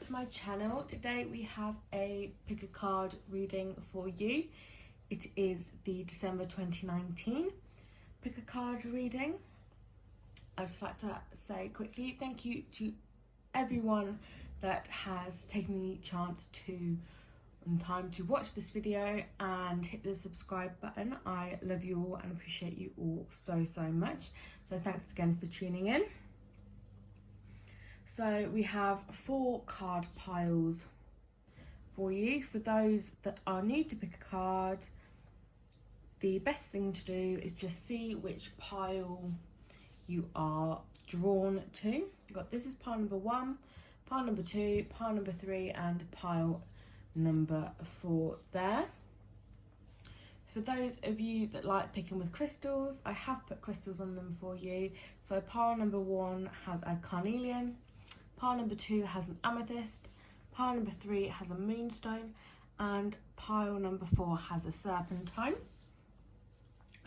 to my channel. Today we have a pick a card reading for you. It is the December 2019 pick a card reading. I'd just like to say quickly thank you to everyone that has taken the chance to and time to watch this video and hit the subscribe button. I love you all and appreciate you all so much. So thanks again for tuning in. So we have 4 card piles for you. For those that are new to pick a card, the best thing to do is just see which pile you are drawn to. You've got, this is pile number 1, pile number 2, pile number 3 and pile number 4 there. For those of you that like picking with crystals, I have put crystals on them for you. So pile number 1 has a carnelian, pile number 2 has an amethyst, pile number 3 has a moonstone, and pile number 4 has a serpentine.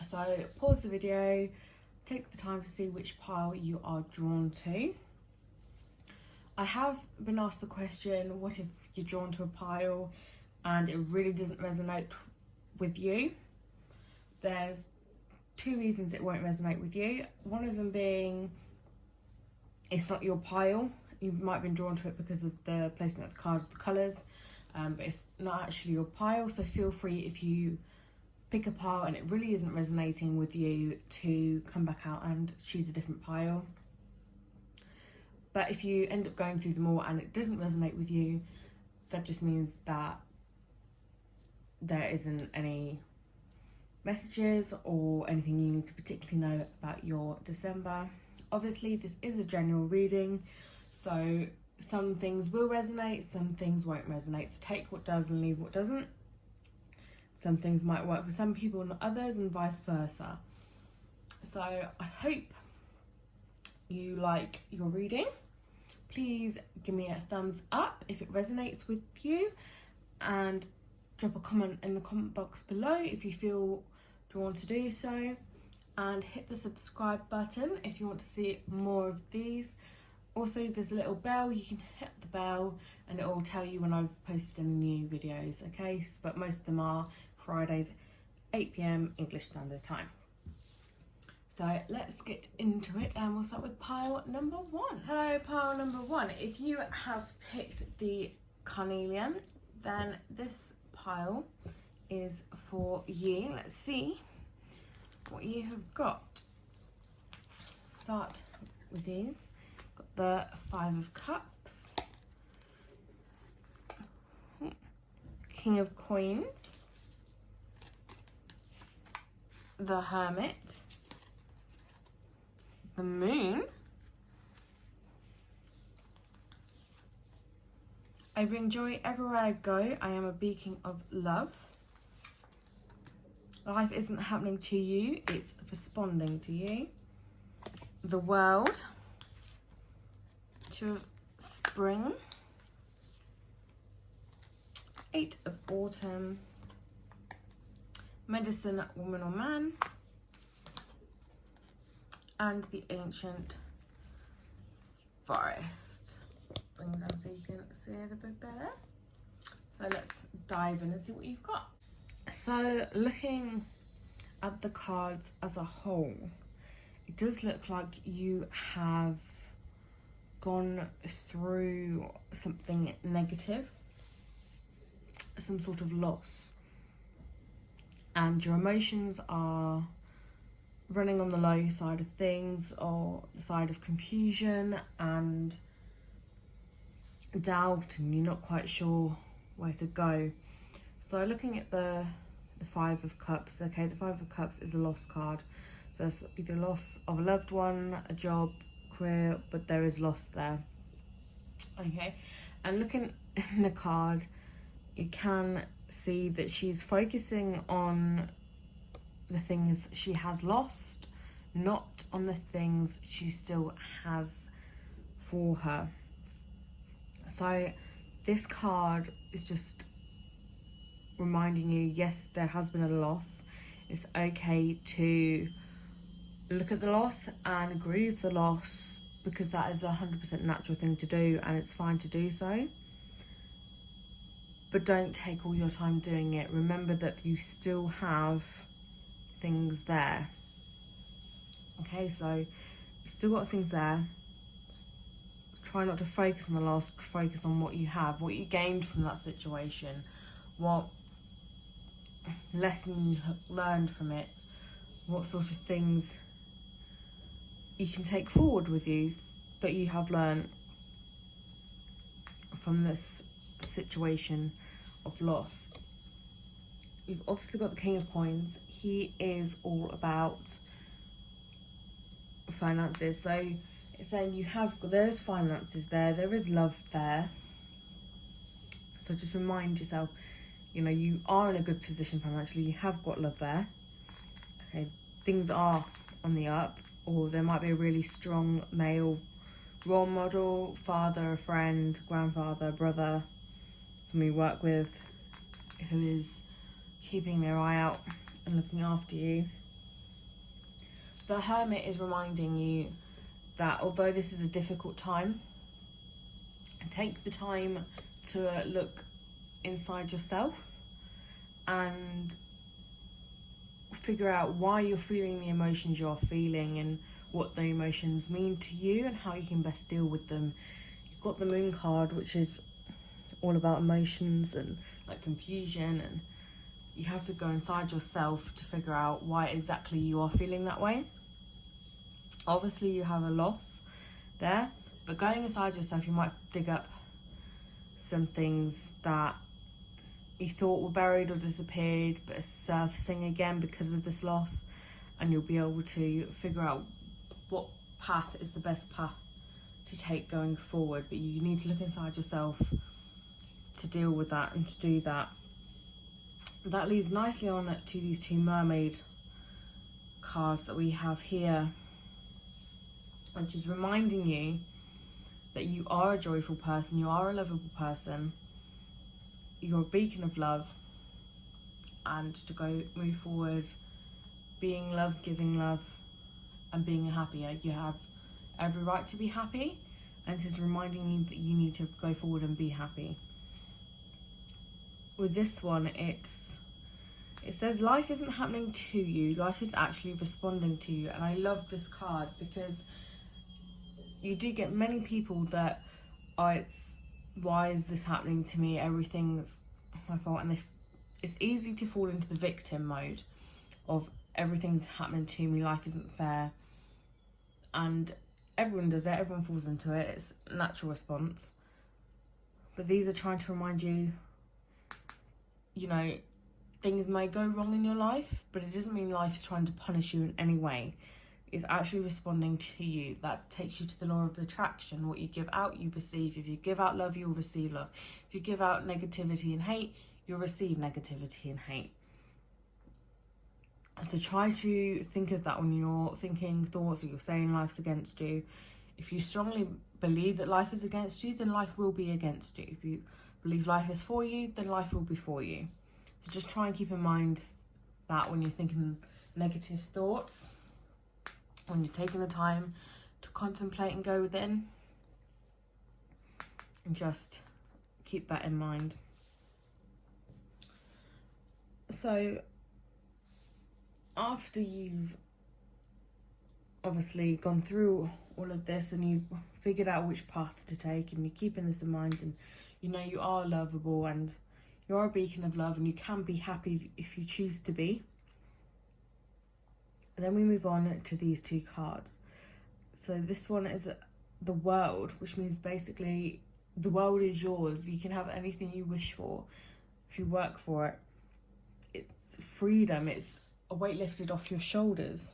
So pause the video, take the time to see which pile you are drawn to. I have been asked the question, what if you're drawn to a pile and it really doesn't resonate with you? There's 2 reasons it won't resonate with you. One of them being it's not your pile. You might have been drawn to it because of the placement of the cards, the colours, but it's not actually your pile. So feel free, if you pick a pile and it really isn't resonating with you, to come back out and choose a different pile. But if you end up going through them all and it doesn't resonate with you, that just means that there isn't any messages or anything you need to particularly know about your December. Obviously, this is a general reading, so some things will resonate, some things won't resonate. So take what does and leave what doesn't. Some things might work for some people, not others, and vice versa. So I hope you like your reading. Please give me a thumbs up if it resonates with you, and drop a comment in the comment box below if you feel drawn to do so, and hit the subscribe button if you want to see more of these. Also, there's a little bell, you can hit the bell and it will tell you when I've posted any new videos, okay? But most of them are Fridays, 8 PM English Standard Time. So let's get into it, and we'll start with pile number 1. Hello, pile number 1. If you have picked the carnelian, then this pile is for you. Let's see what you have got. Start with you. Got the 5 of Cups, King of Coins, the Hermit, the Moon, I bring joy everywhere I go, I am a beacon of love, life isn't happening to you, it's responding to you, the World, 2 of Spring, 8 of Autumn, Medicine, Woman or Man, and the Ancient Forest. Bring it down so you can see it a bit better. So let's dive in and see what you've got. So looking at the cards as a whole, it does look like you have gone through something negative, some sort of loss, and your emotions are running on the low side of things, or the side of confusion and doubt, and you're not quite sure where to go. So looking at the 5 of Cups, okay, the 5 of Cups is a loss card. So it's either loss of a loved one, a job, career, but there is loss there. Okay, and looking in the card, you can see that she's focusing on the things she has lost, not on the things she still has for her. So this card is just reminding you, yes, there has been a loss. It's okay to look at the loss and grieve the loss, because that is a 100% natural thing to do, and it's fine to do so. but don't take all your time doing it. Remember that you still have things there. Okay, so you've still got things there. Try not to focus on the loss, focus on what you have, what you gained from that situation, what lesson you learned from it, what sort of things you can take forward with you that you have learned from this situation of loss. You've obviously got the King of Coins. He is all about finances. So it's saying there's finances there is love there. So just remind yourself, you are in a good position financially. You have got love there. Okay, things are on the up, or there might be a really strong male role model, father, friend, grandfather, brother, someone you work with who is keeping their eye out and looking after you. The Hermit is reminding you that although this is a difficult time, take the time to look inside yourself and figure out why you're feeling the emotions you're feeling and what the emotions mean to you and how you can best deal with them. You've got the Moon card, which is all about emotions and like confusion, and you have to go inside yourself to figure out why exactly you are feeling that way. Obviously you have a loss there, but going inside yourself, you might dig up some things that you thought were buried or disappeared but are surfacing again because of this loss, and you'll be able to figure out what path is the best path to take going forward. But you need to look inside yourself to deal with that and to do that. That leads nicely on to these two mermaid cards that we have here, which is reminding you that you are a joyful person, you are a lovable person, you're a beacon of love, and to move forward being love, giving love, and being happier. You have every right to be happy, and this is reminding you that you need to go forward and be happy. With this one, it says life isn't happening to you, life is actually responding to you. And I love this card because you do get many people that why is this happening to me, everything's my fault, and it's easy to fall into the victim mode of everything's happening to me, life isn't fair, and everyone does it, everyone falls into it, it's a natural response. But these are trying to remind you, things may go wrong in your life, but it doesn't mean life's trying to punish you in any way. It's actually responding to you. That takes you to the law of attraction. What you give out, you receive. If you give out love, you'll receive love. If you give out negativity and hate, you'll receive negativity and hate. So try to think of that when you're thinking thoughts or you're saying life's against you. If you strongly believe that life is against you, then life will be against you. If you believe life is for you, then life will be for you. So just try and keep in mind that when you're thinking negative thoughts, when you're taking the time to contemplate and go within, and just keep that in mind. So after you've obviously gone through all of this and you've figured out which path to take, and you're keeping this in mind, and you are lovable and you're a beacon of love and you can be happy if you choose to be, and then we move on to these two cards. So this one is the World, which means basically the world is yours. You can have anything you wish for if you work for it. It's freedom. It's a weight lifted off your shoulders.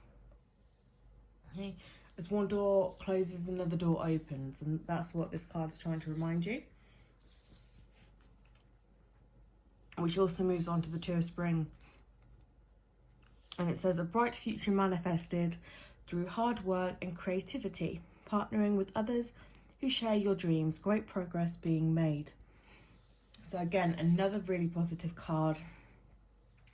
Okay? As one door closes, another door opens, and that's what this card is trying to remind you. Which also moves on to the Two of Spring. And it says, a bright future manifested through hard work and creativity, partnering with others who share your dreams, great progress being made. So again, another really positive card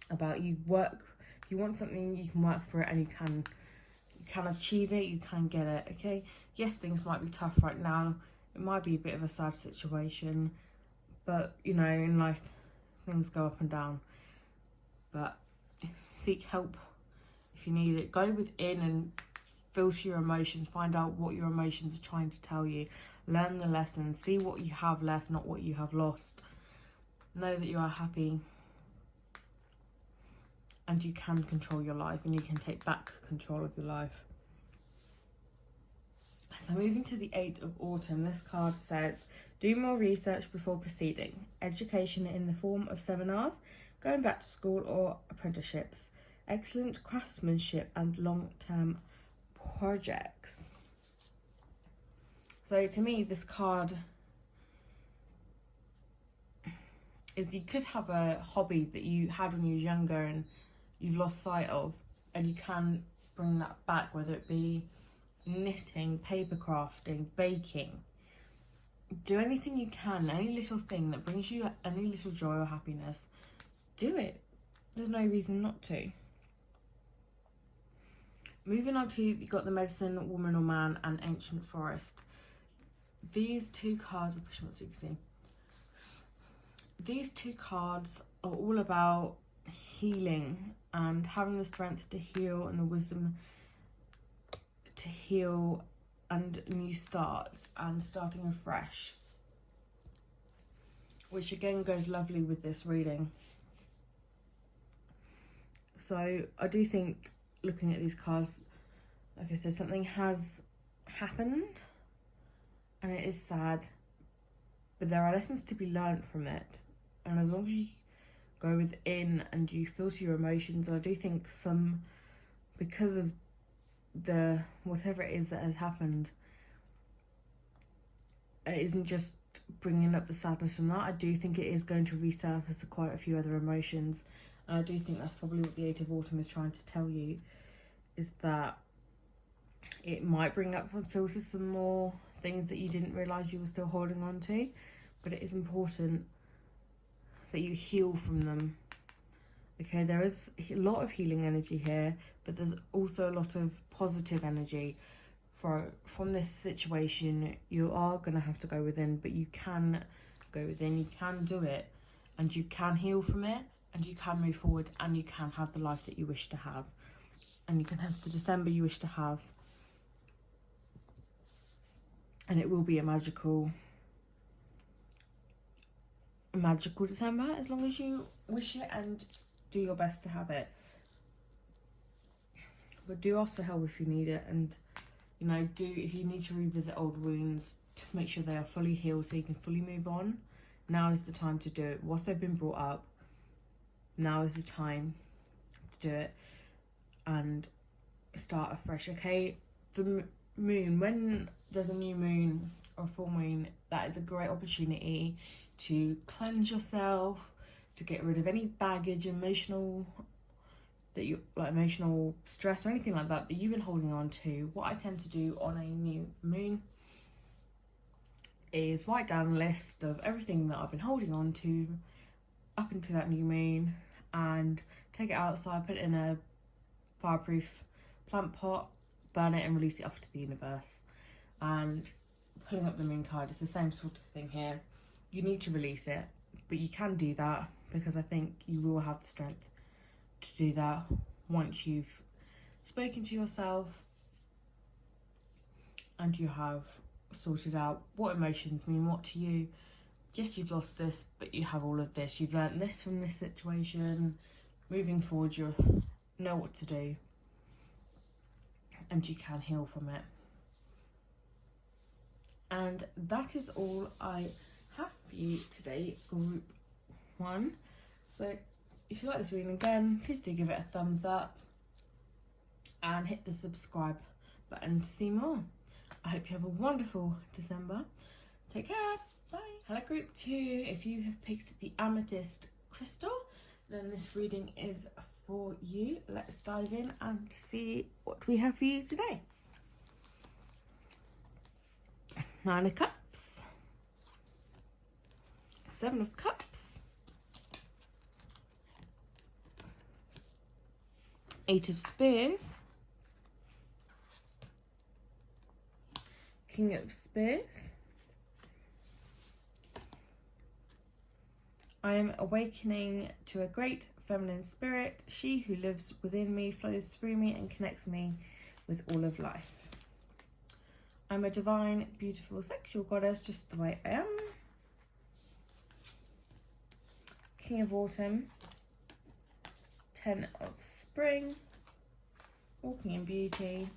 about you want something, you can work for it, and you can achieve it, you can get it, okay? Yes, things might be tough right now. It might be a bit of a sad situation, but in life, things go up and down, but seek help if you need it. Go within and filter your emotions, find out what your emotions are trying to tell you, learn the lessons, see what you have left, not what you have lost. Know that you are happy and you can control your life, and you can take back control of your life. So moving to the 8 of Autumn, this card says, do more research before proceeding. Education in the form of seminars, going back to school or apprenticeships. Excellent craftsmanship and long-term projects. So to me, this card is, you could have a hobby that you had when you were younger and you've lost sight of, and you can bring that back, whether it be knitting, paper crafting, baking. Do anything you can, any little thing that brings you any little joy or happiness, do it. There's no reason not to. Moving on to, you've got the Medicine Woman or Man and Ancient Forest. These two cards, I'll push them up so you can see. These two cards are all about healing and having the strength to heal and the wisdom to heal and new starts and starting afresh, which again goes lovely with this reading. So I do think, looking at these cards, like I said, something has happened and it is sad, but there are lessons to be learned from it. And as long as you go within and you filter your emotions, I do think because of the whatever it is that has happened, it isn't just bringing up the sadness from that. I do think it is going to resurface quite a few other emotions, and I do think that's probably what the 8 of Autumn is trying to tell you, is that it might bring up and filter some more things that you didn't realise you were still holding on to, but it is important that you heal from them. Okay, there is a lot of healing energy here, but there's also a lot of positive energy from this situation. You are going to have to go within, but you can go within, you can do it, and you can heal from it, and you can move forward, and you can have the life that you wish to have, and you can have the December you wish to have, and it will be a magical December, as long as you wish it and do your best to have it. But do ask for help if you need it, and if you need to revisit old wounds to make sure they are fully healed so you can fully move on, now is the time to do it. Once they've been brought up, now is the time to do it and start afresh. Okay, the moon, when there's a new moon or full moon, that is a great opportunity to cleanse yourself, to get rid of any baggage, emotional stress or anything like that you've been holding on to. What I tend to do on a new moon is write down a list of everything that I've been holding on to up until that new moon, and take it outside, put it in a fireproof plant pot, burn it and release it off to the universe. And pulling up the moon card is the same sort of thing here. You need to release it, but you can do that, because I think you will have the strength to do that once you've spoken to yourself and you have sorted out what emotions mean what to you. Yes, you've lost this, but you have all of this. You've learned this from this situation. Moving forward, you'll know what to do, and you can heal from it. And that is all I have for you today, group 1. So if you like this reading again, please do give it a thumbs up and hit the subscribe button to see more. I hope you have a wonderful December. Take care. Bye. Hello group 2. If you have picked the amethyst crystal, then this reading is for you. Let's dive in and see what we have for you today. 9 of Cups, 7 of Cups, 8 of Spears, King of Spears, I am awakening to a great feminine spirit. She who lives within me flows through me and connects me with all of life. I'm a divine, beautiful, sexual goddess, just the way I am. King of Autumn. 10 of Spring. Walking in Beauty.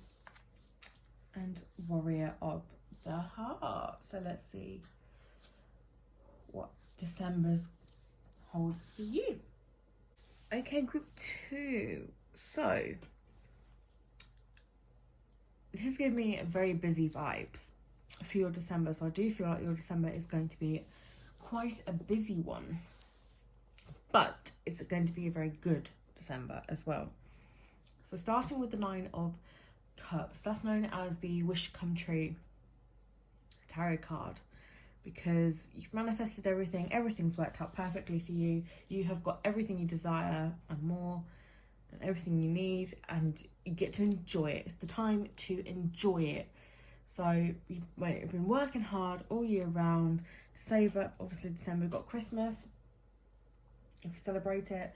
And Warrior of the Heart. So let's see what December's holds for you. Okay, group 2. So this is giving me very busy vibes for your December. So I do feel like your December is going to be quite a busy one, but it's going to be a very good December as well. So starting with the 9 of Cups, that's known as the Wish Come True tarot card, because you've manifested everything, everything's worked out perfectly for you, you have got everything you desire and more, and everything you need, and you get to enjoy it. It's the time to enjoy it. So you've been working hard all year round to save up. Obviously December, you've got Christmas, if you celebrate it,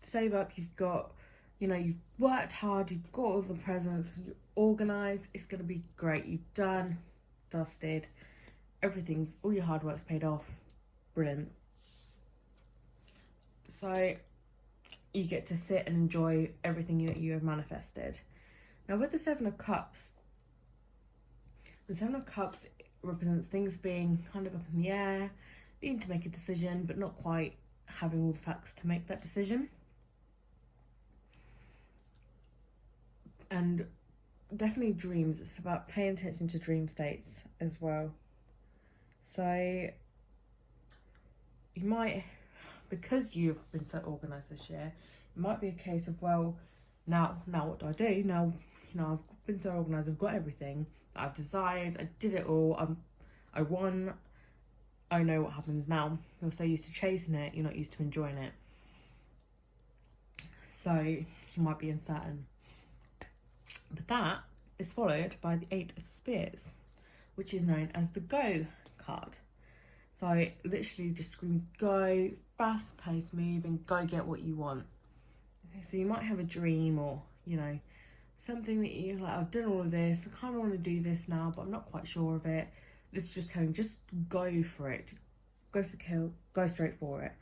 to save up. You've got, you've worked hard, you've got all the presents, you're organised, it's going to be great. You've done, dusted, all your hard work's paid off. Brilliant. So you get to sit and enjoy everything that you have manifested. Now with the 7 of Cups, the 7 of Cups represents things being kind of up in the air, needing to make a decision, but not quite having all the facts to make that decision. And definitely dreams. It's about paying attention to dream states as well. So you might, because you've been so organised this year, it might be a case of, well, now what do I do? Now, I've been so organised, I've got everything that I've desired, I did it all, I won, I know what happens now. You're so used to chasing it, you're not used to enjoying it. So you might be uncertain. But that is followed by the 8 of Spears, which is known as the Go card. So it literally just screams go, fast paced move, and go get what you want. Okay, so you might have a dream, or something that you're like, I've done all of this, I kind of want to do this now, but I'm not quite sure of it. This is just telling, just go for it, go for the kill, go straight for it.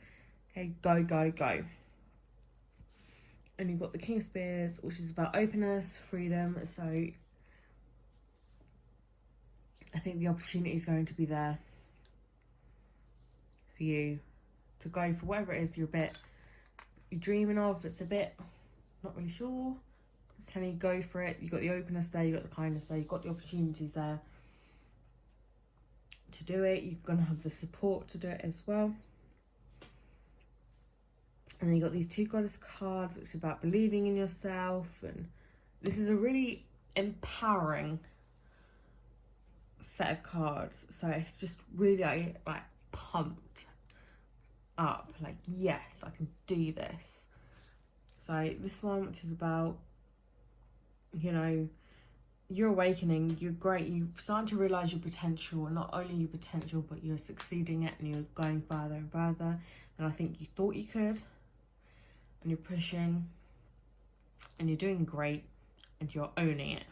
Okay, go. And you've got the King of Spears, which is about openness, freedom. So I think the opportunity is going to be there for you to go for whatever it is you're dreaming of. It's a bit not really sure. It's telling you go for it. You've got the openness there, you've got the kindness there, you've got the opportunities there to do it. You're going to have the support to do it as well. And then you got these 2 Goddess cards, which is about believing in yourself. And this is a really empowering set of cards. So it's just really like pumped up. Like, yes, I can do this. So this one, which is about, you're awakening, you're great, you're starting to realise your potential. And not only your potential, but you're succeeding it and you're going further and further than I think you thought you could. And you're pushing and you're doing great and you're owning it.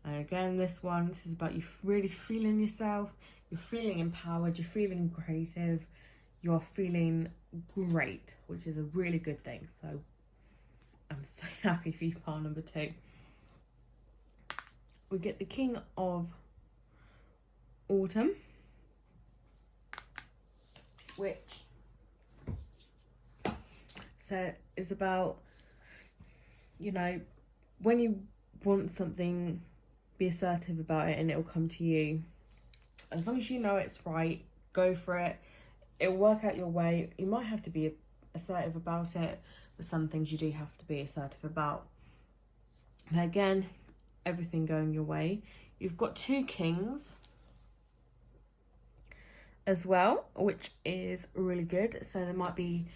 And again, this is about you really feeling yourself, you're feeling empowered, you're feeling creative, you're feeling great, which is a really good thing. So I'm so happy for you, pile number 2. We get the King of Autumn, which is about, when you want something, be assertive about it and it'll come to you. As long as you know it's right, go for it. It'll work out your way. You might have to be assertive about it, but some things you do have to be assertive about. But again, everything going your way. You've got 2 Kings as well, which is really good. So there might be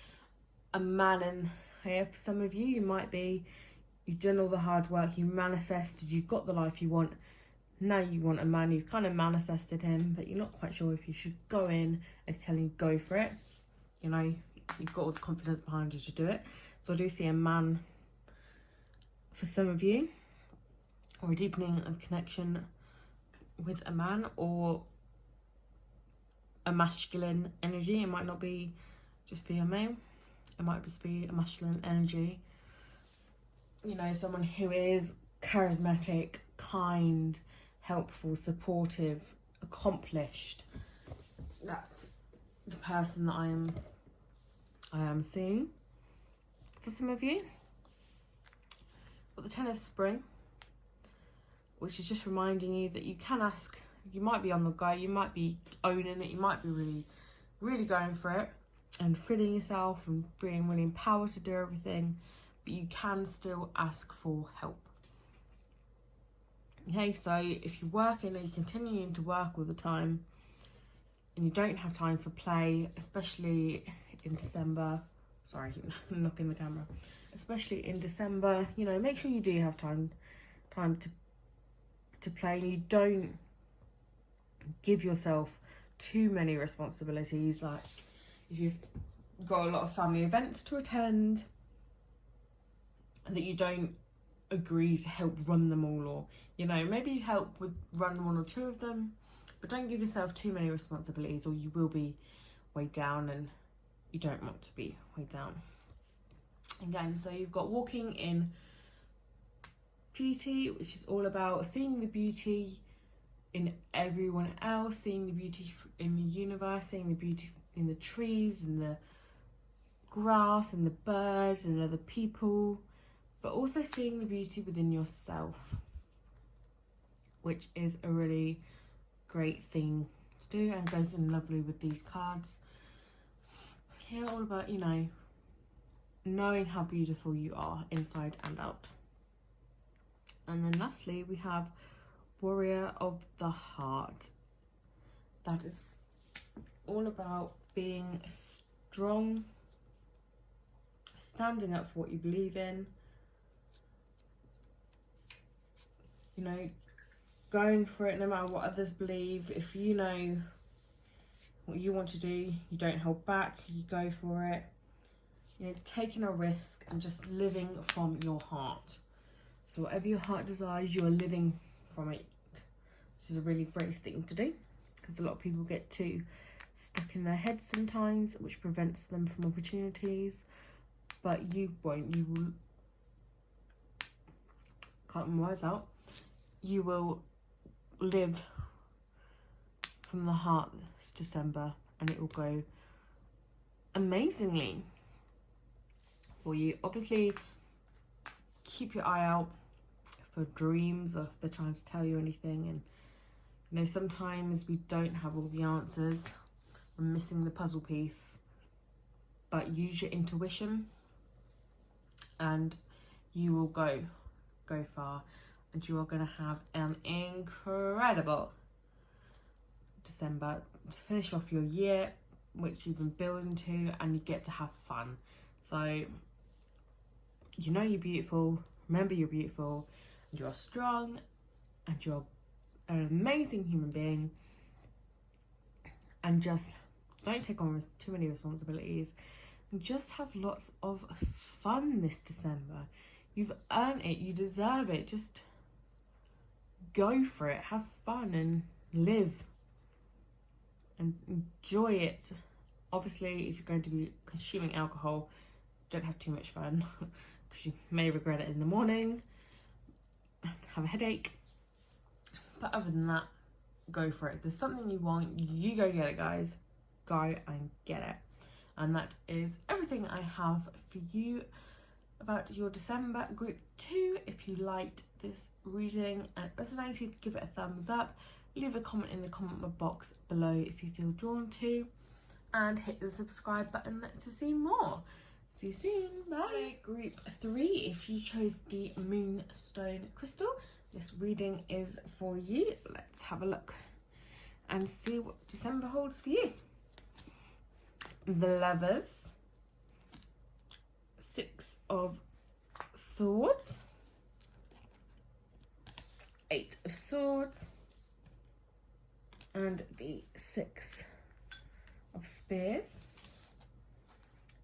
a man in here for some of you. You've done all the hard work, you manifested, you've got the life you want. Now you want a man, you've kind of manifested him, but you're not quite sure if you should go in and tell him go for it. you know, you've got all the confidence behind you to do it. So I do see a man for some of you, or a deepening of connection with a man, or a masculine energy. It might not be just be a male, it might just be a masculine energy. You know, someone who is charismatic, kind, helpful, supportive, accomplished. That's the person that I am seeing for some of you. But the Ten of Spring, which is just reminding you that you can ask. You might be on the go, you might be owning it, you might be really, really going for it and feeling yourself and feeling really empowered to do everything, but you can still ask for help. Okay, so if you're working and you're continuing to work all the time and you don't have time for play, especially in December, sorry, knocking the camera, especially in December, you know, make sure you do have time to play, and you don't give yourself too many responsibilities. Like if you've got a lot of family events to attend, that you don't agree to help run them all, or, you know, maybe you help with run one or two of them, but don't give yourself too many responsibilities, or you will be weighed down, and you don't want to be weighed down. Again, so you've got walking in beauty, which is all about seeing the beauty in everyone else, seeing the beauty in the universe, seeing the beauty in the trees and the grass and the birds and other people, but also seeing the beauty within yourself, which is a really great thing to do and goes in lovely with these cards. Here, all about, you know, knowing how beautiful you are inside and out. And then lastly, we have Warrior of the Heart. That is all about being strong, standing up for what you believe in, you know, going for it no matter what others believe. If you know what you want to do, you don't hold back, you go for it. You know, taking a risk and just living from your heart. So whatever your heart desires, you are living from it. This is a really brave thing to do, because a lot of people get too stuck in their heads sometimes, which prevents them from opportunities. But you won't. You will, can't my words out. You will live from the heart this December, and it will go amazingly for you. Obviously, keep your eye out for dreams, or if they're trying to tell you anything. And you know, sometimes we don't have all the answers, we're missing the puzzle piece, but use your intuition and you will go far, and you are going to have an incredible December to finish off your year, which you've been building to, and you get to have fun. So you know you're beautiful, remember you're beautiful, and you're strong, and you're an amazing human being, and just don't take on too many responsibilities, and just have lots of fun this December. You've earned it, you deserve it. Just go for it, have fun and live and enjoy it. Obviously, if you're going to be consuming alcohol, don't have too much fun, because you may regret it in the morning, have a headache. But other than that, go for it. If there's something you want, you go get it, guys. Go and get it. And that is everything I have for you about your December group 2. If you liked this reading and it resonated, give it a thumbs up. Leave a comment in the comment box below if you feel drawn to, and hit the subscribe button to see more. See you soon. Bye. Group 3, if you chose the Moonstone Crystal, this reading is for you. Let's have a look and see what December holds for you. The Lovers, 6 of Swords, 8 of Swords, and the 6 of Spears.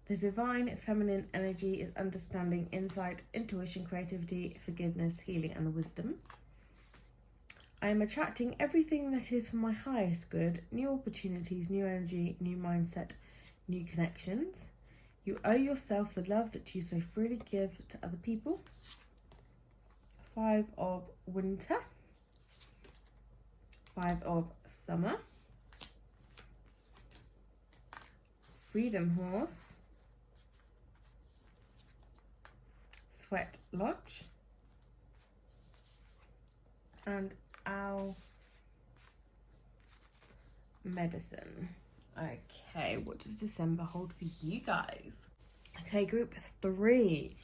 The divine feminine energy is understanding, insight, intuition, creativity, forgiveness, healing, and wisdom. I am attracting everything that is for my highest good, new opportunities, new energy, new mindset, new connections. You owe yourself the love that you so freely give to other people. 5 of winter. 5 of summer. Freedom horse. Sweat lodge. And owl medicine. Okay, what does December hold for you guys? Okay, group 3.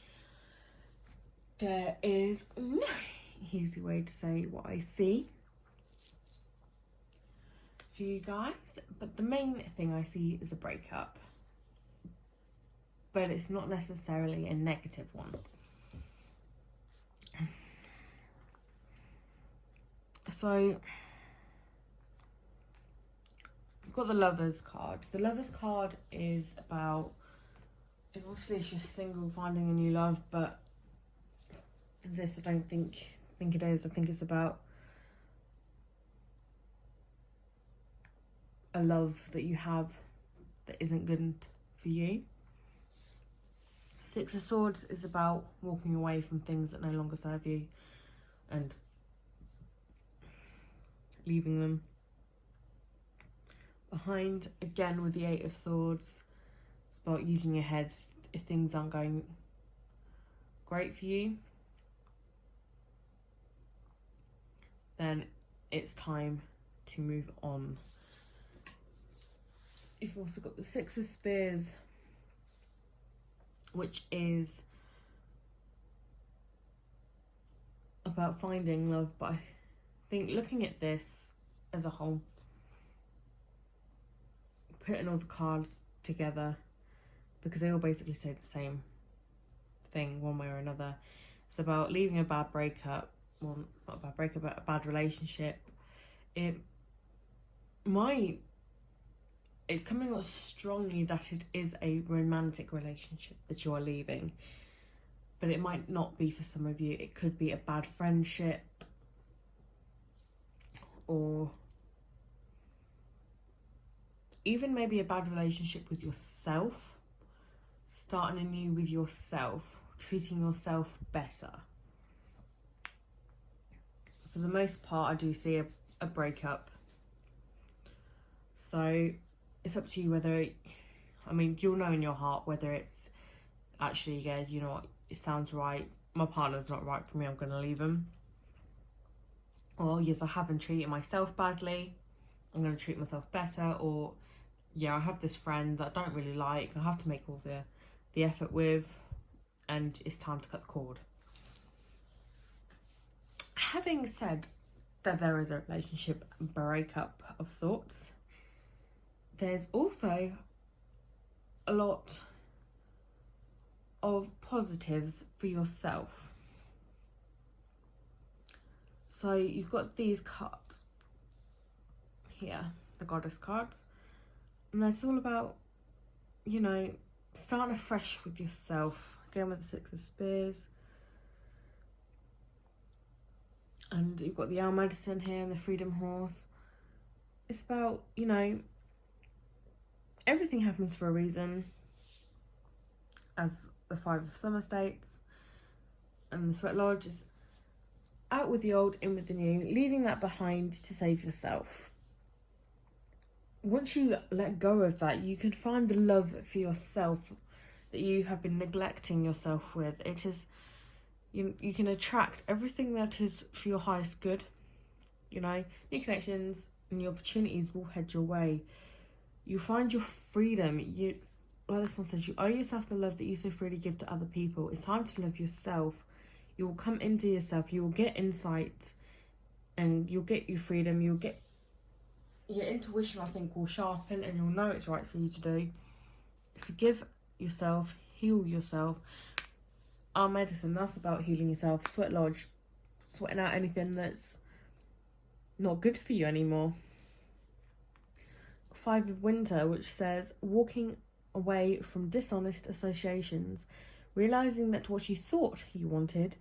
There is no easy way to say what I see for you guys, but the main thing I see is a breakup, but it's not necessarily a negative one. So you've got the Lovers card. The Lovers card is about, obviously it's just single, finding a new love, but for this I don't think it is. I think it's about a love that you have that isn't good for you. 6 of Swords is about walking away from things that no longer serve you and leaving them behind. Again with the 8 of Swords, it's about using your head if things aren't going great for you. Then it's time to move on. You've also got the 6 of Spears, which is about finding love, but I think looking at this as a whole, putting all the cards together, because they all basically say the same thing one way or another. It's about leaving a bad breakup, well, not a bad breakup, but a bad relationship. It's coming off strongly that it is a romantic relationship that you are leaving, but it might not be for some of you. It could be a bad friendship, or even maybe a bad relationship with yourself, starting anew with yourself, treating yourself better. For the most part, I do see a breakup. So it's up to you whether, you'll know in your heart whether it's actually, yeah, you know what, it sounds right, my partner's not right for me, I'm going to leave him. Or, yes, I haven't treated myself badly, I'm going to treat myself better. Or, yeah, I have this friend that I don't really like, I have to make all the effort with, and it's time to cut the cord. Having said that there is a relationship breakup of sorts, there's also a lot of positives for yourself. So you've got these cards here, the Goddess cards, and that's all about, starting afresh with yourself. Again with the 6 of Spears. And you've got the Owl Medicine here and the Freedom Horse. It's about, everything happens for a reason, as the 5 of Summer states. And the Sweat Lodge is out with the old, in with the new, leaving that behind to save yourself. Once you let go of that, you can find the love for yourself that you have been neglecting yourself with. It is, you can attract everything that is for your highest good. New connections and the opportunities will head your way. You find your freedom. Like this one says, you owe yourself the love that you so freely give to other people. It's time to love yourself. You will come into yourself. You will get insight, and you'll get your freedom. You'll get your intuition, I think, will sharpen, and you'll know it's right for you to do. Forgive yourself. Heal yourself. Our medicine, that's about healing yourself. Sweat Lodge, sweating out anything that's not good for you anymore. 5 of Winter, which says walking away from dishonest associations, realizing that what you thought you wanted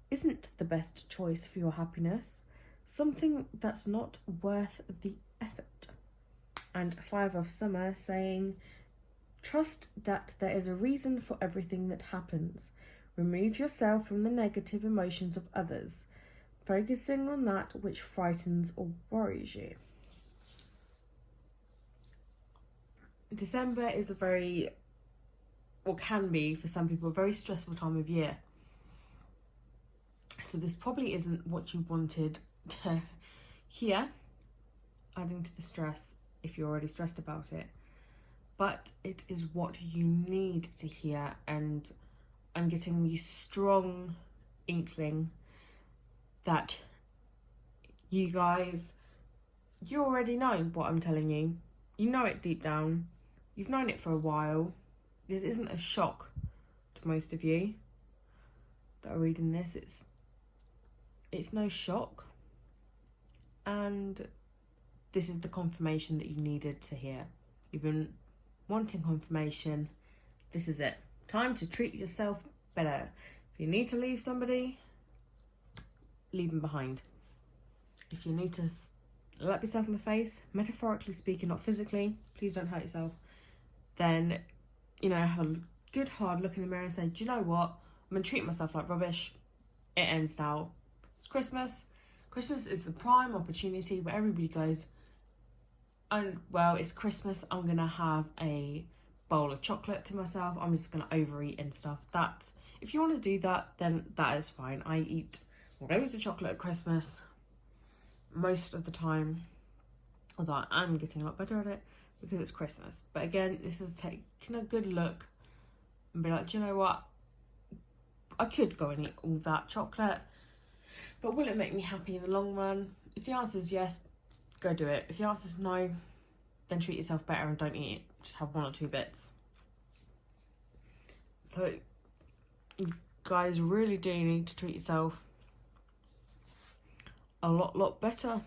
isn't the best choice for your happiness, something that's not worth the effort. And 5 of Summer saying, trust that there is a reason for everything that happens. Remove yourself from the negative emotions of others, focusing on that which frightens or worries you. December is a very, or can be for some people, a very stressful time of year. So this probably isn't what you wanted to hear, adding to the stress if you're already stressed about it. But it is what you need to hear, and I'm getting the strong inkling that you guys, you already know what I'm telling you. You know it deep down. You've known it for a while. This isn't a shock to most of you that are reading this. It's no shock. And this is the confirmation that you needed to hear. You've been wanting confirmation. This is it. Time to treat yourself better. If you need to leave somebody, leave them behind. If you need to slap yourself in the face, metaphorically speaking, not physically, please don't hurt yourself, then, have a good hard look in the mirror and say, do you know what? I'm going to treat myself like rubbish. It ends now. It's Christmas. Christmas is the prime opportunity where everybody goes, and well, it's Christmas, I'm going to have a bowl of chocolate to myself. I'm just going to overeat and stuff. That, if you want to do that, then that is fine. I eat loads of chocolate at Christmas most of the time, although I'm getting a lot better at it because it's Christmas. But again, this is taking a good look and be like, do you know what? I could go and eat all that chocolate, but will it make me happy in the long run? If the answer is yes, go do it. If the answer is no, then treat yourself better and don't eat it. Just have 1 or 2 bits. So you guys really do need to treat yourself a lot better.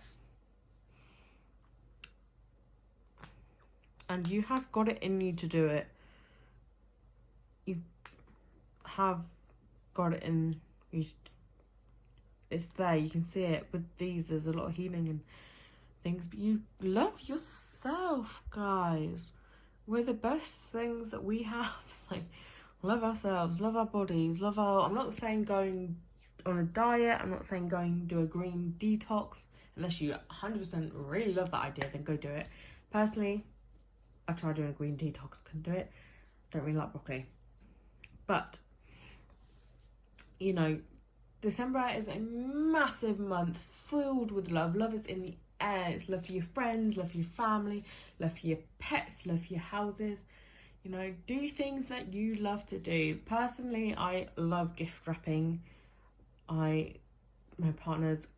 And you have got it in you to do it. You have got it in you. It's there, you can see it. With these, there's a lot of healing and things, but you love yourself, guys. We're the best things that we have. So love ourselves, love our bodies, I'm not saying going on a diet, I'm not saying going do a green detox. Unless you 100% really love that idea, then go do it. Personally, I tried doing a green detox, couldn't do it. Don't really like broccoli. But, December is a massive month filled with love. Love is in the air. It's love for your friends, love for your family, love for your pets, love for your houses. Do things that you love to do. Personally, I love gift wrapping. My partner's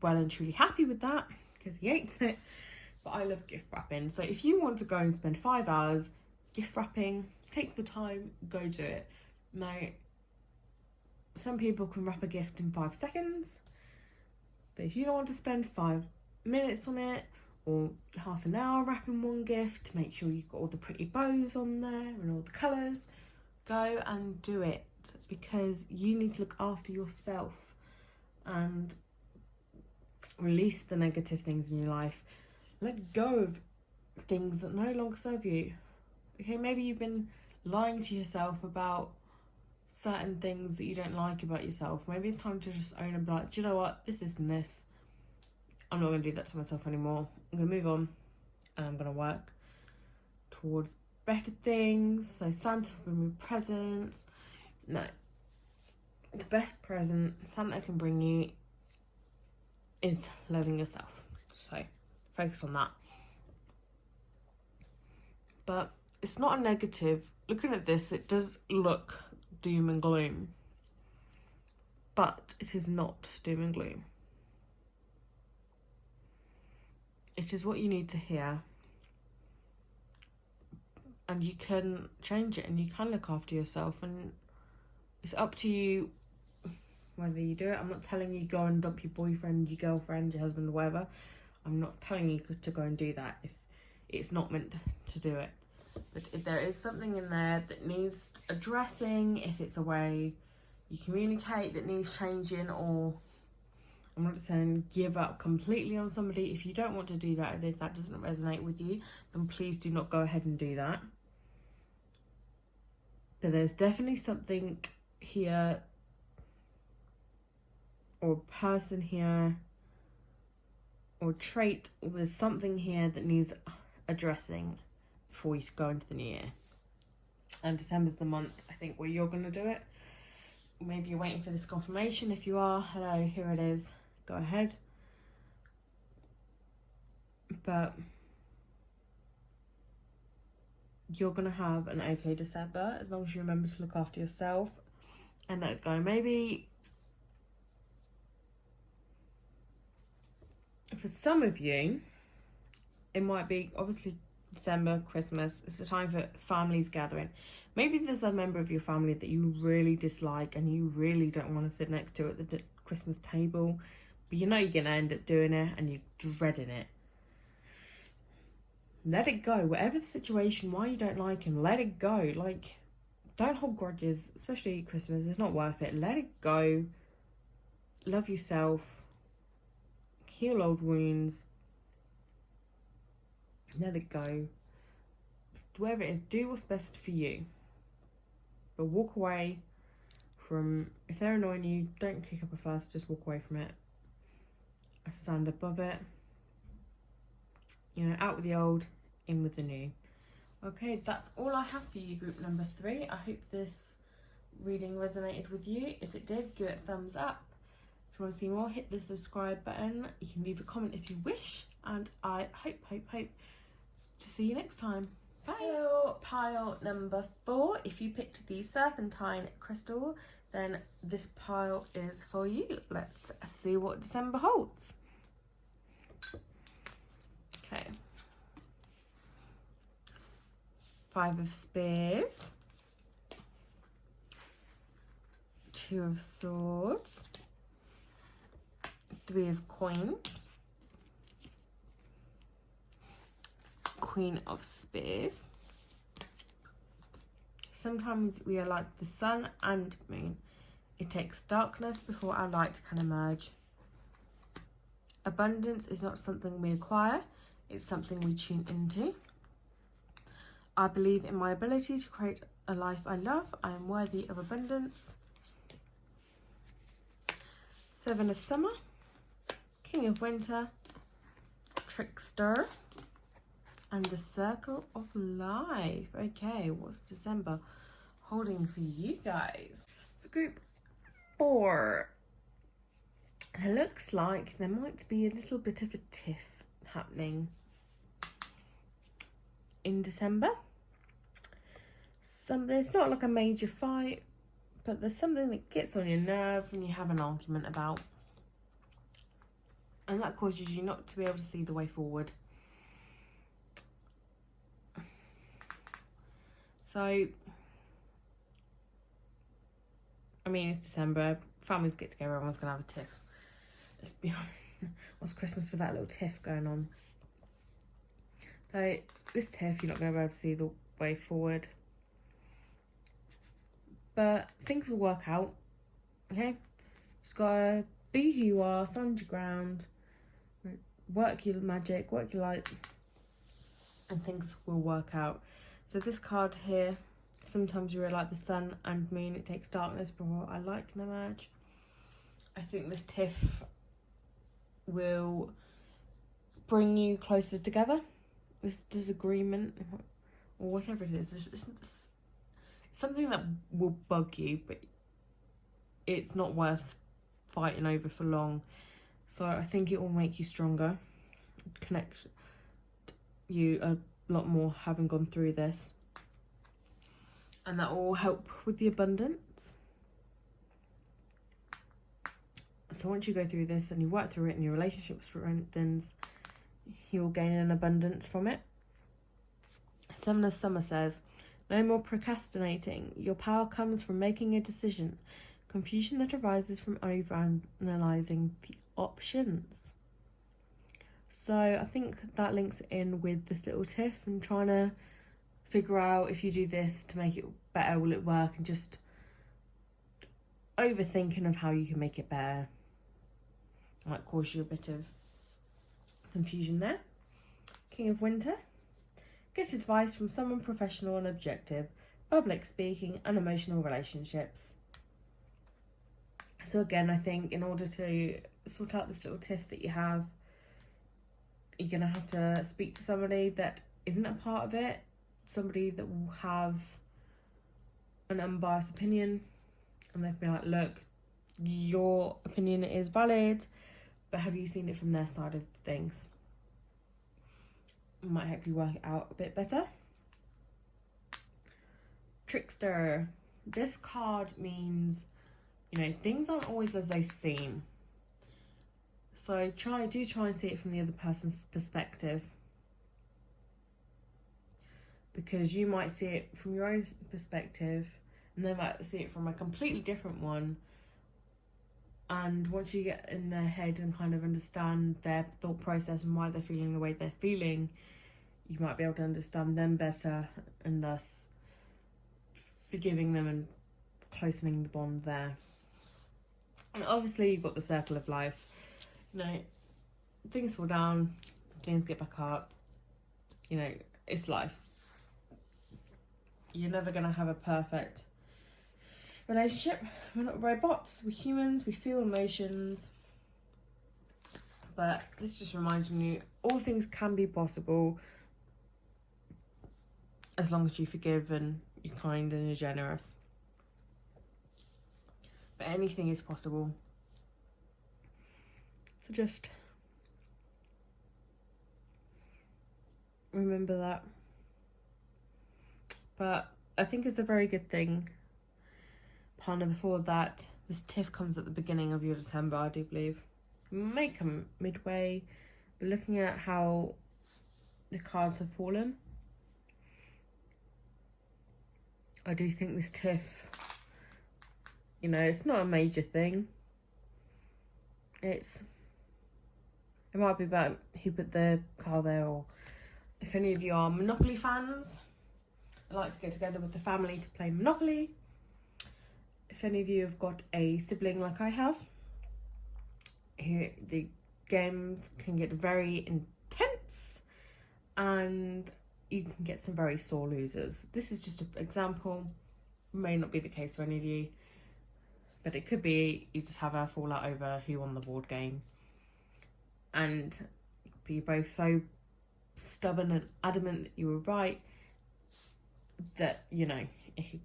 well and truly happy with that because he hates it. But I love gift wrapping. So if you want to go and spend 5 hours gift wrapping, take the time, go do it. Now, some people can wrap a gift in 5 seconds. But if you don't want to spend 5 minutes on it, or half an hour wrapping one gift to make sure you've got all the pretty bows on there and all the colours, go and do it, because you need to look after yourself and release the negative things in your life. Let go of things that no longer serve you. Okay, maybe you've been lying to yourself about certain things that you don't like about yourself. Maybe it's time to just own and be like, do you know what, this isn't this. I'm not going to do that to myself anymore. I'm going to move on and I'm going to work towards better things. So Santa will bring me presents. No. The best present Santa can bring you is loving yourself. So focus on that. But it's not a negative. Looking at this, it does look doom and gloom. But it is not doom and gloom. It is what you need to hear. And you can change it and you can look after yourself. And it's up to you whether you do it. I'm not telling you go and dump your boyfriend, your girlfriend, your husband, whatever. I'm not telling you to go and do that if it's not meant to do it. But if there is something in there that needs addressing, if it's a way you communicate that needs changing, or I'm not saying give up completely on somebody. If you don't want to do that, and if that doesn't resonate with you, then please do not go ahead and do that. But there's definitely something here, or a person here, or trait, or there's something here that needs addressing before you go into the new year. And December's the month, I think, where you're going to do it. Maybe you're waiting for this confirmation. If you are, hello, here it is. Go ahead. But you're going to have an okay December, as long as you remember to look after yourself and let it go. Maybe for some of you, it might be, obviously, December, Christmas, it's a time for families gathering. Maybe there's a member of your family that you really dislike and you really don't want to sit next to at the Christmas table, but you know you're going to end up doing it and you're dreading it. Let it go. Whatever the situation, why you don't like him, let it go. Like, don't hold grudges, especially at Christmas. It's not worth it. Let it go. Love yourself. Heal old wounds. Let it go. Whatever it is, do what's best for you. But walk away from, if they're annoying you, don't kick up a fuss, just walk away from it. Stand above it. You know, out with the old, in with the new. Okay, that's all I have for you, group number 3. I hope this reading resonated with you. If it did, give it a thumbs up. If you want to see more, hit the subscribe button. You can leave a comment if you wish. And I hope to see you next time. Bye. Pile number 4. If you picked the serpentine crystal, then this pile is for you. Let's see what December holds. Okay. 5 of Spears. 2 of Swords. 3 of Coins. Queen of Spears. Sometimes we are like the sun and moon. It takes darkness before our light can emerge. Abundance is not something we acquire, it's something we tune into. I believe in my ability to create a life I love. I am worthy of abundance. 7 of Summer. King of Winter. Trickster. And the Circle of Life. Okay, what's December holding for you guys? So group 4. It looks like there might be a little bit of a tiff happening in December. It's not like a major fight, but there's something that gets on your nerves and you have an argument about. And that causes you not to be able to see the way forward. So, I mean, it's December, families get together, everyone's going to have a tiff. Let's be honest, what's Christmas with that little tiff going on? So, this tiff, you're not going to be able to see the way forward. But things will work out, okay? Just got to be who you are, stand your ground, work your magic, work your light, and things will work out. So this card here, sometimes you're like the sun and moon, it takes darkness before our light can emerge. I think this tiff will bring you closer together. This disagreement, or whatever it is, it's something that will bug you, but it's not worth fighting over for long. So I think it will make you stronger, connect you a lot more having gone through this, and that will help with the abundance. So once you go through this and you work through it and your relationship strengthens, you'll gain an abundance from it. 7 of Summer says, no more procrastinating. Your power comes from making a decision. Confusion that arises from overanalyzing the options. So I think that links in with this little tiff and trying to figure out if you do this to make it better, will it work, and just overthinking of how you can make it better might cause you a bit of confusion there. King of Winter. Get advice from someone professional and objective. Public speaking and emotional relationships. So again, I think in order to sort out this little tiff that you have, you're going to have to speak to somebody that isn't a part of it, somebody that will have an unbiased opinion, and they'll be like, look, your opinion is valid, but have you seen it from their side of things? It might help you work it out a bit better. Trickster. This card means, things aren't always as they seem. So do try and see it from the other person's perspective, because you might see it from your own perspective and they might see it from a completely different one. And once you get in their head and kind of understand their thought process and why they're feeling the way they're feeling, you might be able to understand them better, and thus forgiving them and closening the bond there. And obviously you've got the circle of life. Things fall down, things get back up. It's life. You're never going to have a perfect relationship. We're not robots, we're humans, we feel emotions. But this is just reminding you, all things can be possible as long as you forgive and you're kind and you're generous. But anything is possible. So just remember that. But I think it's a very good thing, partner, before that this tiff comes at the beginning of your December, I do believe. It may come midway, but looking at how the cards have fallen, I do think this tiff, it's not a major thing. It might be about who put the card there, or if any of you are Monopoly fans, I like to get together with the family to play Monopoly. If any of you have got a sibling like I have, the games can get very intense and you can get some very sore losers. This is just an example. May not be the case for any of you, but it could be you just have a fallout over who won the board game, and be both so stubborn and adamant that you were right that it could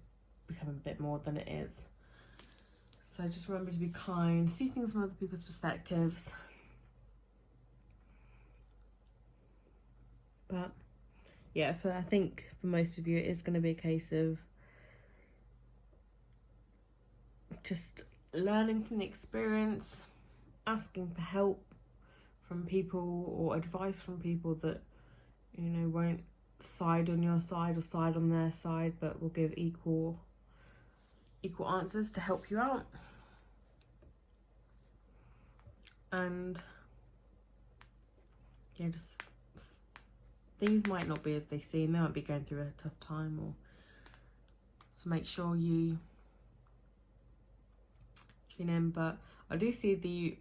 become a bit more than it is. So just remember to be kind, see things from other people's perspectives. But yeah, I think for most of you it is going to be a case of just learning from the experience, asking for help from people or advice from people that won't side on your side or side on their side, but will give equal answers to help you out. And just things might not be as they seem. They might be going through a tough time, or so make sure you tune in. But I do see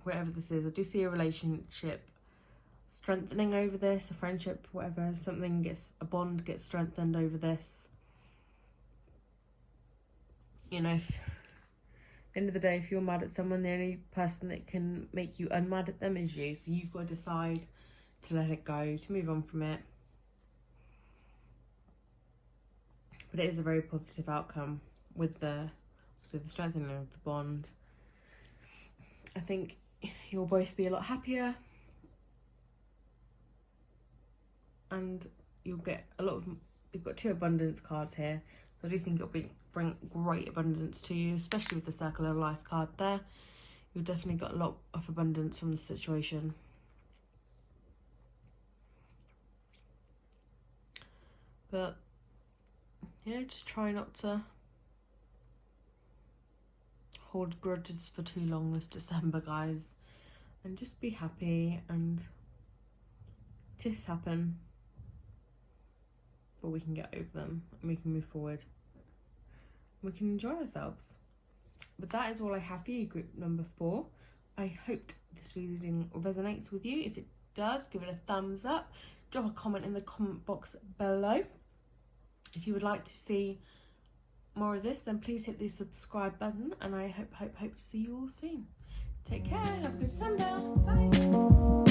whatever this is, I do see a relationship strengthening over this, a friendship, whatever, a bond gets strengthened over this. If at the end of the day, if you're mad at someone, the only person that can make you unmad at them is you. So you've got to decide to let it go, to move on from it. But it is a very positive outcome with the strengthening of the bond. I think you'll both be a lot happier, and you'll get you've got 2 abundance cards here, so I do think it'll bring great abundance to you, especially with the circle of life card there. You'll definitely got a lot of abundance from the situation. But just try not to hold grudges for too long this December, guys, and just be happy. And tiffs happen, but we can get over them and we can move forward. We can enjoy ourselves. But that is all I have for you, group number 4. I hope this reading resonates with you. If it does, give it a thumbs up. Drop a comment in the comment box below. If you would like to see more of this, then please hit the subscribe button, and I hope to see you all soon. Take care. Have a good sundown. Bye.